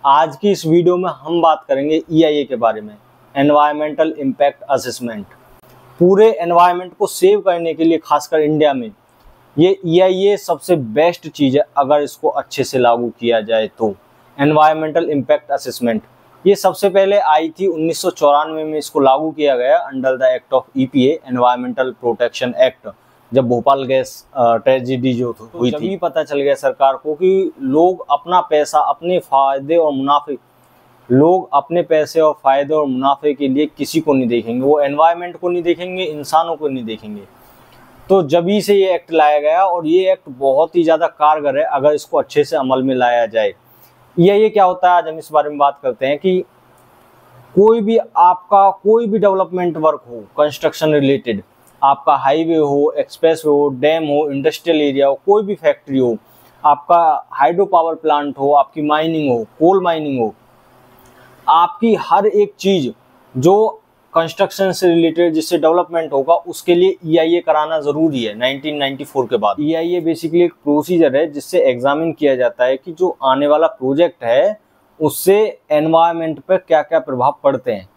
आज की इस वीडियो में हम बात करेंगे EIA के बारे में, एनवायरमेंटल इम्पैक्ट असेसमेंट। पूरे एनवायरनमेंट को सेव करने के लिए खासकर इंडिया में ये EIA सबसे बेस्ट चीज़ है अगर इसको अच्छे से लागू किया जाए तो। एनवायरमेंटल इम्पैक्ट असेसमेंट ये सबसे पहले आई थी 1994 में, इसको लागू किया गया under the act of EPA, environmental protection act, जब भोपाल गैस ट्रेजेडी जो हुई थी। पता चल गया सरकार को कि लोग अपना पैसा अपने फायदे और मुनाफे, लोग अपने पैसे और फायदे और मुनाफे के लिए किसी को नहीं देखेंगे, वो एनवायरनमेंट को नहीं देखेंगे, इंसानों को नहीं देखेंगे। तो जभी से ये एक्ट लाया गया और ये एक्ट बहुत ही ज़्यादा कारगर है अगर इसको अच्छे से अमल में लाया जाए। ये क्या होता है, आज हम इस बारे में बात करते हैं कि कोई भी आपका कोई भी डेवलपमेंट वर्क हो, कंस्ट्रक्शन रिलेटेड, आपका हाईवे हो, एक्सप्रेस हो, डैम हो, इंडस्ट्रियल एरिया हो, कोई भी फैक्ट्री हो, आपका हाइड्रो पावर प्लांट हो, आपकी माइनिंग हो, कोल माइनिंग हो, आपकी हर एक चीज़ जो कंस्ट्रक्शन से रिलेटेड जिससे डेवलपमेंट होगा उसके लिए EIA कराना ज़रूरी है 1994 के बाद। EIA बेसिकली एक प्रोसीजर है जिससे एग्जामिन किया जाता है कि जो आने वाला प्रोजेक्ट है उससे एनवायरनमेंट पर क्या क्या प्रभाव पड़ते हैं,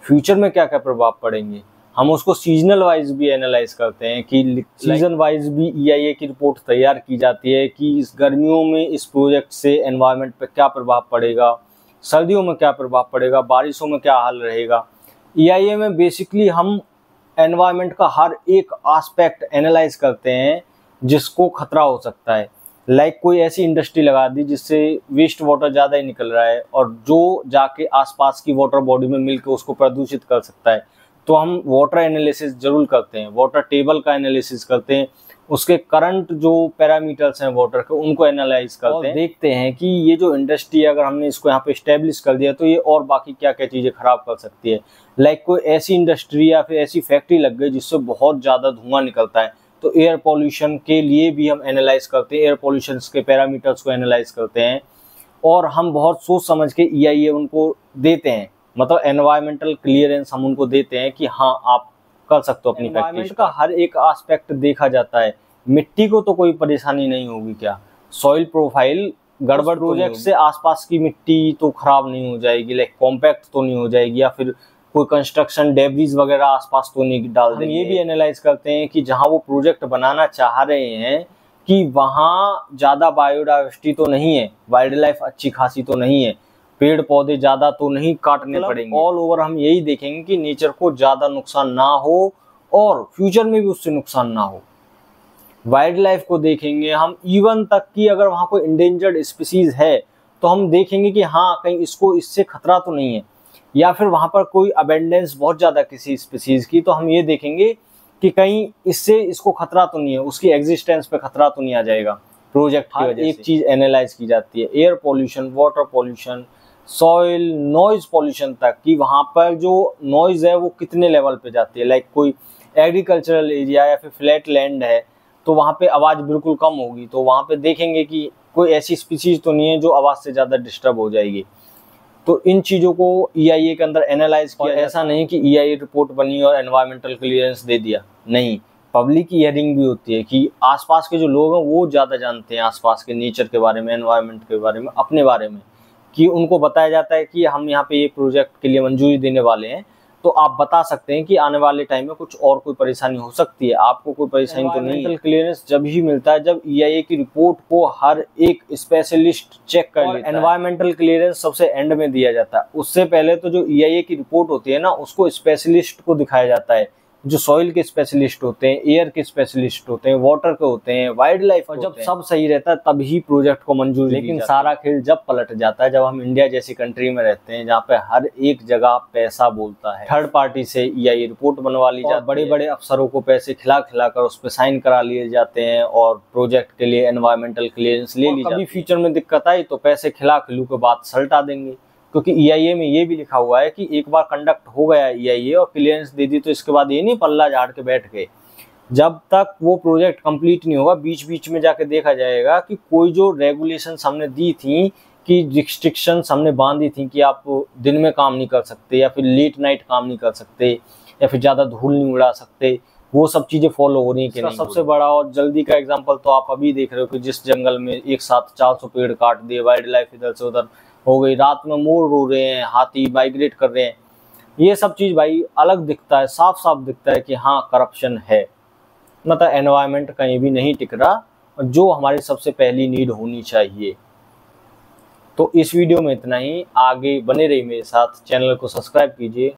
फ्यूचर में क्या क्या प्रभाव पड़ेंगे। हम उसको सीजनल वाइज भी एनालाइज करते हैं कि सीजन वाइज भी EIA की रिपोर्ट तैयार की जाती है कि इस गर्मियों में इस प्रोजेक्ट से एनवायरनमेंट पर क्या प्रभाव पड़ेगा, सर्दियों में क्या प्रभाव पड़ेगा, बारिशों में क्या हाल रहेगा। EIA में बेसिकली हम एनवायरनमेंट का हर एक एस्पेक्ट एनालाइज करते हैं जिसको खतरा हो सकता है। लाइक कोई ऐसी इंडस्ट्री लगा दी जिससे वेस्ट वाटर ज़्यादा ही निकल रहा है और जो जाके आसपास की वाटर बॉडी में मिलकर उसको प्रदूषित कर सकता है, तो हम वाटर एनालिसिस जरूर करते हैं, वाटर टेबल का एनालिसिस करते हैं, उसके करंट जो पैरामीटर्स हैं वाटर के उनको एनालाइज करते हैं, देखते हैं कि ये जो इंडस्ट्री है अगर हमने इसको यहाँ पे इस्टेब्लिश कर दिया तो ये और बाकी क्या क्या चीज़ें खराब कर सकती है। लाइक कोई ऐसी इंडस्ट्री या फिर ऐसी फैक्ट्री लग गई जिससे बहुत ज़्यादा धुआं निकलता है, तो एयर पॉल्यूशन के लिए भी हम एनालाइज करते हैं, एयर पॉल्यूशन के पैरामीटर्स को एनालाइज करते हैं और हम बहुत सोच समझ के EIA उनको देते हैं, मतलब एनवायरमेंटल क्लियरेंस हम उनको देते हैं कि हाँ आप कर सकते हो अपनी फैक्ट्री का। हर एक एस्पेक्ट देखा जाता है, मिट्टी को तो कोई परेशानी नहीं होगी क्या, सॉइल प्रोफाइल गड़बड़ प्रोजेक्ट से आसपास की मिट्टी तो खराब नहीं हो जाएगी, लाइक कॉम्पैक्ट तो नहीं हो जाएगी, या फिर कोई कंस्ट्रक्शन डेब्रिज वगैरह आसपास तो नहीं डाल देंगे। ये भी एनालाइज करते हैं कि जहाँ वो प्रोजेक्ट बनाना चाह रहे हैं कि वहाँ ज़्यादा बायोडाइवर्सिटी तो नहीं है, वाइल्ड लाइफ अच्छी खासी तो नहीं है, पेड़ पौधे ज़्यादा तो नहीं काटने पड़ेंगे। ऑल ओवर हम यही देखेंगे कि नेचर को ज़्यादा नुकसान ना हो और फ्यूचर में भी उससे नुकसान ना हो। वाइल्ड लाइफ को देखेंगे हम, इवन तक कि अगर वहाँ कोई इंडेंजर्ड स्पीसीज है तो हम देखेंगे कि हाँ कहीं इसको इससे खतरा तो नहीं है, या फिर वहाँ पर कोई अबेंडेंस बहुत ज़्यादा किसी स्पीसीज की, तो हम ये देखेंगे कि कहीं इससे इसको खतरा तो नहीं है, उसकी एग्जिस्टेंस पे खतरा तो नहीं आ जाएगा प्रोजेक्ट की वजह से। एक चीज़ एनालाइज की जाती है, air pollution, water pollution, soil, noise pollution तक, कि वहाँ पर जो नॉइज़ है वो कितने लेवल पे जाती है। लाइक कोई एग्रीकल्चरल एरिया या फिर फ्लैट लैंड है तो वहाँ पे आवाज़ बिल्कुल कम होगी, तो वहाँ पे देखेंगे कि कोई ऐसी स्पीसीज तो नहीं है जो आवाज़ से ज़्यादा डिस्टर्ब हो जाएगी। तो इन चीज़ों को EIA के अंदर एनालाइज किया। ऐसा नहीं कि EIA रिपोर्ट बनी और एनवायरमेंटल क्लियरेंस दे दिया, नहीं, पब्लिक की हियरिंग भी होती है कि आसपास के जो लोग हैं वो ज़्यादा जानते हैं आसपास के नेचर के बारे में, एनवायरनमेंट के बारे में, अपने बारे में, कि उनको बताया जाता है कि हम यहाँ पे ये प्रोजेक्ट के लिए मंजूरी देने वाले हैं, तो आप बता सकते हैं कि आने वाले टाइम में कुछ और कोई परेशानी हो सकती है, आपको कोई परेशानी तो नहीं। एनवायरमेंटल क्लियरेंस जब ही मिलता है जब EIA की रिपोर्ट को हर एक स्पेशलिस्ट चेक कर लेता है। एनवायरमेंटल क्लियरेंस सबसे एंड में दिया जाता है, उससे पहले तो जो EIA की रिपोर्ट होती है ना उसको स्पेशलिस्ट को दिखाया जाता है, जो सॉइल के स्पेशलिस्ट होते हैं, एयर के स्पेशलिस्ट होते हैं, वाटर के होते हैं, वाइल्ड लाइफ, और जब सब सही रहता है तभी प्रोजेक्ट को मंजूरी। लेकिन सारा खेल जब पलट जाता है जब हम इंडिया जैसी कंट्री में रहते हैं जहाँ पे हर एक जगह पैसा बोलता है, थर्ड पार्टी से EIA रिपोर्ट बनवा ली जाती है, बड़े बड़े अफसरों को पैसे खिला कर उस पर साइन करा लिए जाते हैं और प्रोजेक्ट के लिए एनवायरमेंटल क्लियरेंस ले ली जाती है। कभी फ्यूचर में दिक्कत आई तो पैसे खिलू के बाद सल्टा देंगे, क्योंकि EIA में ये भी लिखा हुआ है कि एक बार कंडक्ट हो गया EIA और क्लियरेंस दे दी तो इसके बाद ये नहीं पल्ला झाड़ के बैठ गए, जब तक वो प्रोजेक्ट कंप्लीट नहीं होगा बीच बीच में जाके देखा जाएगा कि कोई जो रेगुलेशन हमने दी थी, कि रिस्ट्रिक्शंस हमने बांधी थी कि आप दिन में काम नहीं कर सकते या फिर लेट नाइट काम नहीं कर सकते या फिर ज़्यादा धूल नहीं उड़ा सकते, वो सब चीज़ें फॉलो हो रही हैं कि नहीं। सबसे बड़ा और जल्दी का एग्जांपल तो आप अभी देख रहे हो कि जिस जंगल में एक साथ 400 पेड़ काट दिए, वाइल्ड लाइफ इधर से उधर हो गई, रात में मोर रो रहे हैं, हाथी माइग्रेट कर रहे हैं, ये सब चीज़ भाई अलग दिखता है, साफ साफ दिखता है कि हाँ करप्शन है, मतलब एनवायरनमेंट कहीं भी नहीं टिक रहा, जो हमारी सबसे पहली नीड होनी चाहिए। तो इस वीडियो में इतना ही, आगे बने रहिए मेरे साथ, चैनल को सब्सक्राइब कीजिए।